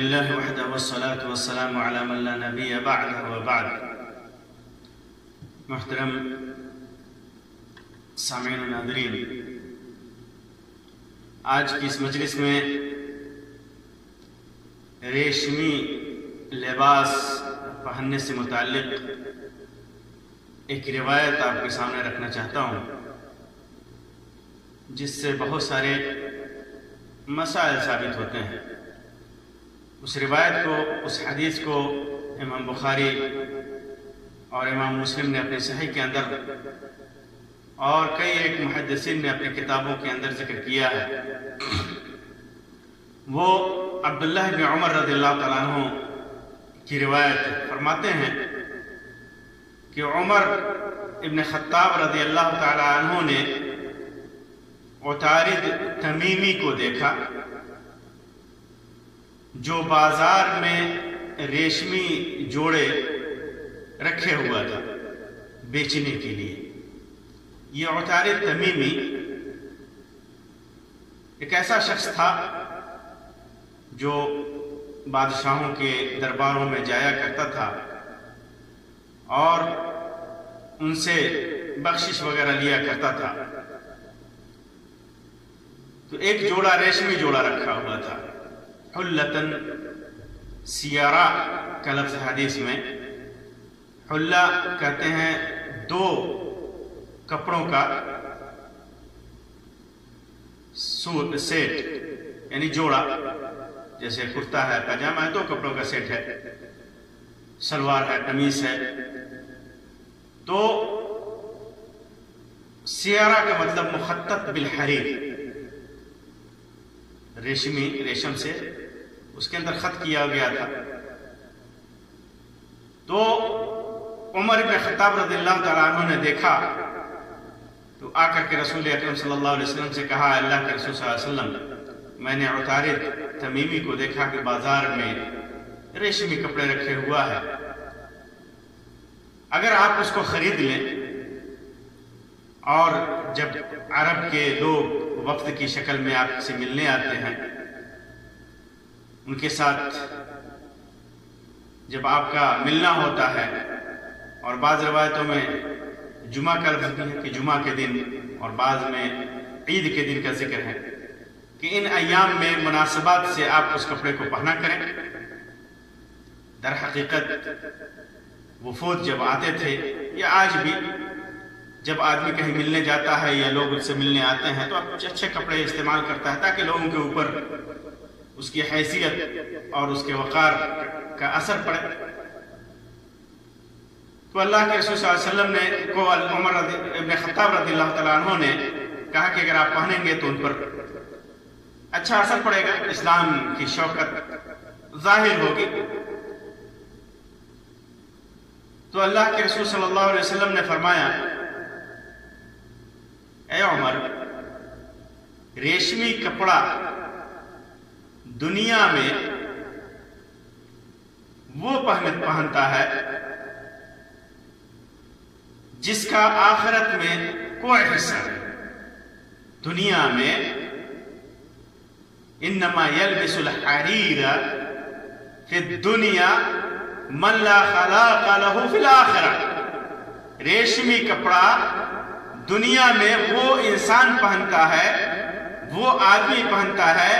الحمدللہ وحدہ والصلاة والسلام علی من لا نبی بعدہ وبعد۔ محترم سامعین و ناظرین، آج کی اس مجلس میں ریشمی لباس پہننے سے متعلق ایک روایت آپ کے سامنے رکھنا چاہتا ہوں، جس سے بہت سارے مسائل ثابت ہوتے ہیں۔ اس روایت کو، اس حدیث کو امام بخاری اور امام مسلم نے اپنے صحیح کے اندر اور کئی ایک محدثین نے اپنی کتابوں کے اندر ذکر کیا ہے۔ وہ عبداللہ بن عمر رضی اللہ تعالیٰ عنہ کی روایت فرماتے ہیں کہ عمر ابن خطاب رضی اللہ تعالیٰ عنہ نے عطارد تمیمی کو دیکھا، جو بازار میں ریشمی جوڑے رکھے ہوا تھا بیچنے کے لیے۔ یہ عطارد تمیمی ایک ایسا شخص تھا جو بادشاہوں کے درباروں میں جایا کرتا تھا اور ان سے بخشش وغیرہ لیا کرتا تھا۔ تو ایک جوڑا ریشمی جوڑا رکھا ہوا تھا، حلتن سیارہ کا لفظ حدیث میں، حلہ کہتے ہیں دو کپڑوں کا سیٹ، یعنی جوڑا، جیسے کرتا ہے، پاجامہ ہے، دو کپڑوں کا سیٹ ہے، سلوار ہے، قمیص ہے۔ تو سیارہ کا مطلب مخطط بالحریر، ریشم سے اس کے اندر خط کیا گیا تھا۔ تو عمر بن خطاب رضی اللہ تعالیٰ عنہ نے دیکھا تو آ کر کے رسول اکرم صلی اللہ علیہ وسلم سے کہا، اللہ کے رسول صلی اللہ علیہ وسلم، میں نے عطارد تمیمی کو دیکھا کہ بازار میں ریشمی کپڑے رکھے ہوا ہے، اگر آپ اس کو خرید لیں، اور جب عرب کے لوگ وفد کی شکل میں آپ سے ملنے آتے ہیں، ان کے ساتھ جب آپ کا ملنا ہوتا ہے، اور بعض روایتوں میں جمعہ کا لفظ بھی ہے کہ جمعہ کے دن، اور بعض میں عید کے دن کا ذکر ہے کہ ان ایام میں مناسبات سے آپ اس کپڑے کو پہنا کریں۔ در حقیقت وفود جب آتے تھے، یا آج بھی جب آدمی کہیں ملنے جاتا ہے یا لوگ اس سے ملنے آتے ہیں، تو آپ اچھے کپڑے استعمال کرتا ہے تاکہ لوگوں کے اوپر اس کی حیثیت اور اس کے وقار کا اثر پڑے۔ تو اللہ کے رسول صلی اللہ علیہ وسلم نے کو عمر ابن خطاب رضی اللہ تعالیٰ عنہ نے کہا کہ اگر آپ پہنیں گے تو ان پر اچھا اثر پڑے گا، اسلام کی شوکت ظاہر ہوگی۔ تو اللہ کے رسول صلی اللہ علیہ وسلم نے فرمایا، اے عمر، ریشمی کپڑا دنیا میں وہ پہنتا ہے جس کا آخرت میں کوئی حصہ نہیں۔ دنیا میں انما یلبس الحریر فی الدنیا من لا خلاق له فی الآخرہ، ریشمی کپڑا دنیا میں وہ انسان پہنتا ہے، وہ آدمی پہنتا ہے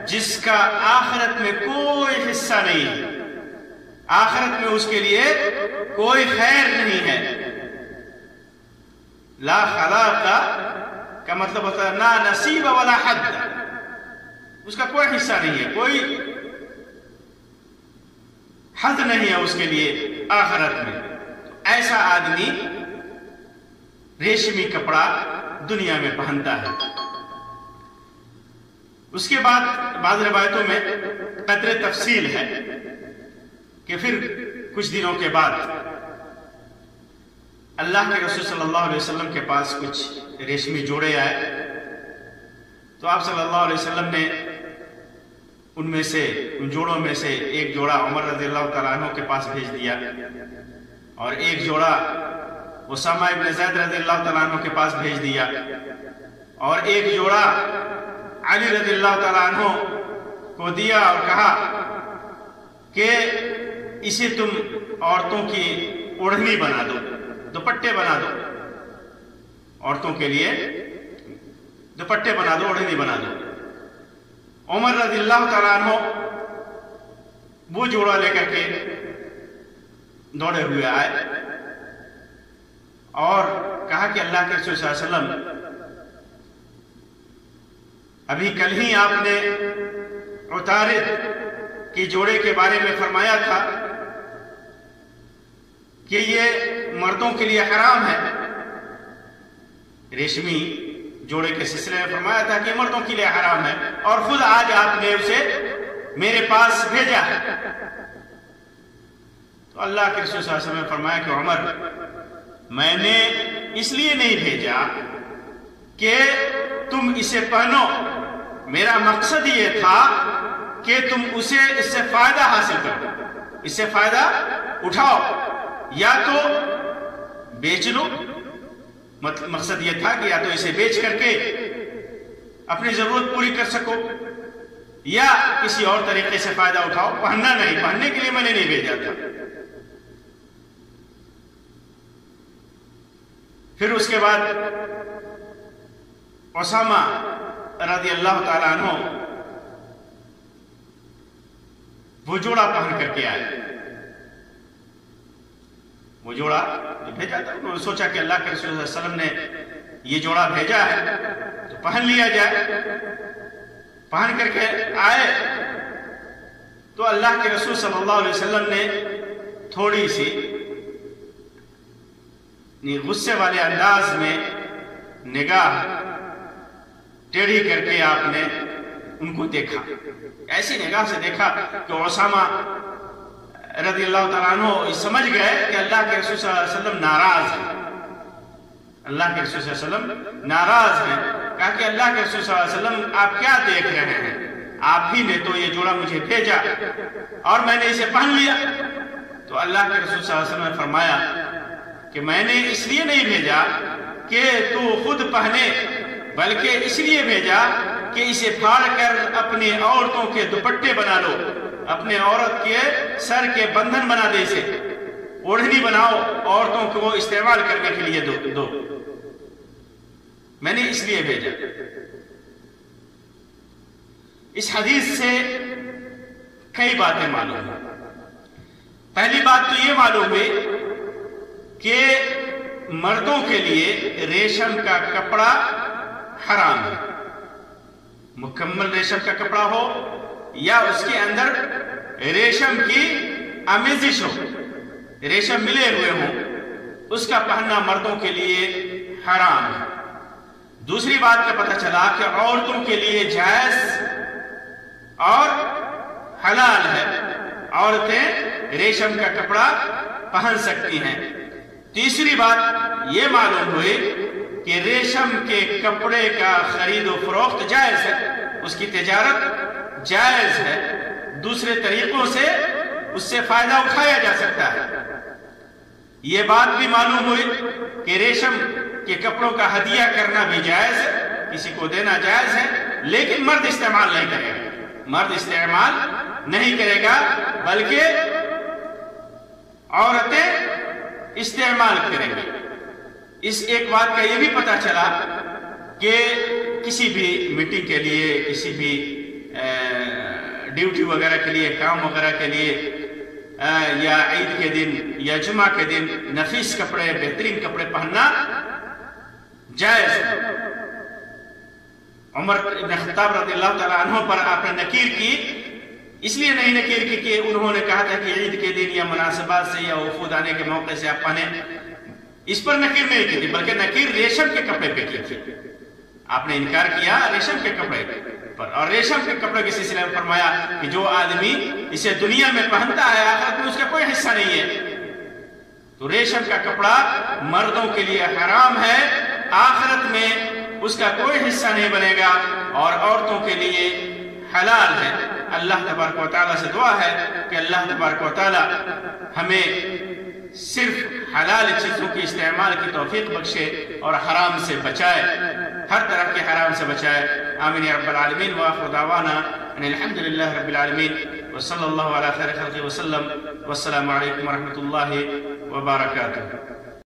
جس کا آخرت میں کوئی حصہ نہیں ہے، آخرت میں اس کے لیے کوئی خیر نہیں ہے۔ لا خلاق کا مطلب ہوتا ہے نا نصیب ولا حد، اس کا کوئی حصہ نہیں ہے، کوئی حد نہیں ہے اس کے لیے آخرت میں۔ ایسا آدمی ریشمی کپڑا دنیا میں پہنتا ہے۔ اس کے بعد بعض روایتوں میں قدر تفصیل ہے کہ پھر کچھ دنوں کے بعد اللہ کے رسول صلی اللہ علیہ وسلم کے پاس کچھ ریشمی جوڑے آئے، تو آپ صلی اللہ علیہ وسلم نے ان میں سے، ان جوڑوں میں سے ایک جوڑا عمر رضی اللہ تعالیٰ عنہ کے پاس بھیج دیا، اور ایک جوڑا اسامہ ابن زید رضی اللہ تعالیٰ عنہ کے پاس بھیج دیا، اور ایک جوڑا علی رضی اللہ تعالیٰ عنہ کو دیا اور کہا کہ اسے تم عورتوں کی اوڑھنی بنا دو، دوپٹے بنا دو، عورتوں کے لیے دوپٹے بنا دو، اوڑھنی بنا دو۔ عمر رضی اللہ تعالیٰ عنہ وہ جوڑا لے کر کے دوڑے ہوئے آئے اور کہا کہ اللہ کے رسول صلی اللہ علیہ وسلم ابھی کل ہی آپ نے عطارد کی جوڑے کے بارے میں فرمایا تھا کہ یہ مردوں کے لیے حرام ہے، ریشمی جوڑے کے سلسلے میں فرمایا تھا کہ مردوں کے لیے حرام ہے، اور خود آج آپ نے اسے میرے پاس بھیجا ہے۔ تو اللہ کے رسول صلی اللہ علیہ وسلم نے فرمایا کہ عمر، میں نے اس لیے نہیں بھیجا کہ تم اسے پہنو، میرا مقصد یہ تھا کہ تم اس سے فائدہ حاصل کرو، اس سے فائدہ اٹھاؤ، یا تو بیچ لو، مقصد یہ تھا کہ یا تو اسے بیچ کر کے اپنی ضرورت پوری کر سکو، یا کسی اور طریقے سے فائدہ اٹھاؤ، پہننا نہیں، پہننے کے لیے میں نے نہیں بھیجا تھا۔ پھر اس کے بعد اسامہ رضی اللہ تعالیٰ عنہ وہ جوڑا پہن کر کے آئے، وہ جوڑا بھیجا تھا، انہوں نے سوچا کہ اللہ کے رسول صلی اللہ علیہ وسلم نے یہ جوڑا بھیجا ہے تو پہن لیا جائے، پہن کر کے آئے تو اللہ کے رسول صلی اللہ علیہ وسلم نے تھوڑی سی غصے والے انداز میں نگاہ ٹیڑھی کر کے آپ نے ان کو دیکھا، ایسی نگاہ سے دیکھا کہ اسامہ رضی اللہ تعالیٰ عنہ سمجھ گئے کہ اللہ کے رسول صلی اللہ علیہ وسلم ناراض ہیں، اللہ کے رسول صلی اللہ علیہ وسلم ناراض ہیں۔ کہا کہ اللہ کے رسول صلی اللہ علیہ وسلم آپ کیا دیکھ رہے ہیں، آپ ہی نے تو یہ جوڑا مجھے بھیجا اور میں نے اسے پہن لیا۔ تو اللہ کے رسول صلی اللہ علیہ وسلم نے فرمایا کہ میں نے اس لیے نہیں بھیجا کہ تو خود پہنے، بلکہ اس لیے بھیجا کہ اسے پھاڑ کر اپنی عورتوں کے دوپٹے بنا لو، اپنے عورت کے سر کے بندھن بنا دے، اسے اوڑھنی بناؤ، عورتوں کو استعمال کرنے کے لیے دو، میں نے اس لیے بھیجا۔ اس حدیث سے کئی باتیں معلوم ہیں۔ پہلی بات تو یہ معلوم ہوئی کہ مردوں کے لیے ریشم کا کپڑا حرام ہے، مکمل ریشم کا کپڑا ہو یا اس کے اندر ریشم کی آمیزش ہو، ریشم ملے ہوئے ہوں، اس کا پہننا مردوں کے لیے حرام ہے۔ دوسری بات کا پتہ چلا کہ عورتوں کے لیے جائز اور حلال ہے، عورتیں ریشم کا کپڑا پہن سکتی ہیں۔ تیسری بات یہ معلوم ہوئی کہ ریشم کے کپڑے کا خرید و فروخت جائز ہے، اس کی تجارت جائز ہے، دوسرے طریقوں سے اس سے فائدہ اٹھایا جا سکتا ہے۔ یہ بات بھی معلوم ہوئی کہ ریشم کے کپڑوں کا ہدیہ کرنا بھی جائز ہے، کسی کو دینا جائز ہے، لیکن مرد استعمال نہیں کرے گا، مرد استعمال نہیں کرے گا، بلکہ عورتیں استعمال کریں گے۔ اس ایک بات کا یہ بھی پتہ چلا کہ کسی بھی میٹنگ کے لیے، کسی بھی ڈیوٹی وغیرہ کے لیے، کام وغیرہ کے لیے، یا عید کے دن یا جمعہ کے دن نفیس کپڑے، بہترین کپڑے پہننا جائز ہے۔ عمر ابن خطاب رضی اللہ تعالیٰ عنہ پر آپ نے نکیر کی، اس لیے نہیں نکیر کی کہ انہوں نے کہا تھا کہ عید کے دن یا مناسبات سے یا وفود آنے کے موقع سے آپ پہنیں، اس پر نکیر نہیں کی تھی، بلکہ نکیر ریشم کے کپڑے پہ کی تھی۔ آپ نے انکار کیا ریشم کے کپڑے پر، اور ریشم کے کپڑے کے سلسلے میں فرمایا کہ جو آدمی اسے دنیا میں پہنتا ہے آخرت میں اس کا کوئی حصہ نہیں ہے۔ تو ریشم کا کپڑا مردوں کے لیے حرام ہے، آخرت میں اس کا کوئی حصہ نہیں بنے گا، اور عورتوں کے لیے حلال ہے۔ اللہ تبارک و تعالیٰ سے دعا ہے کہ اللہ تبارک و تعالیٰ ہمیں صرف حلال چیزوں کی استعمال کی توفیق بخشے اور حرام سے بچائے، ہر طرح کے حرام سے بچائے۔ آمین یا رب العالمین، وآخر دعوانا ان الحمد للہ رب العالمین۔ وصلی اللہ علی خیر خلق وسلم، والسلام علیکم ورحمۃ اللہ وبرکاتہ۔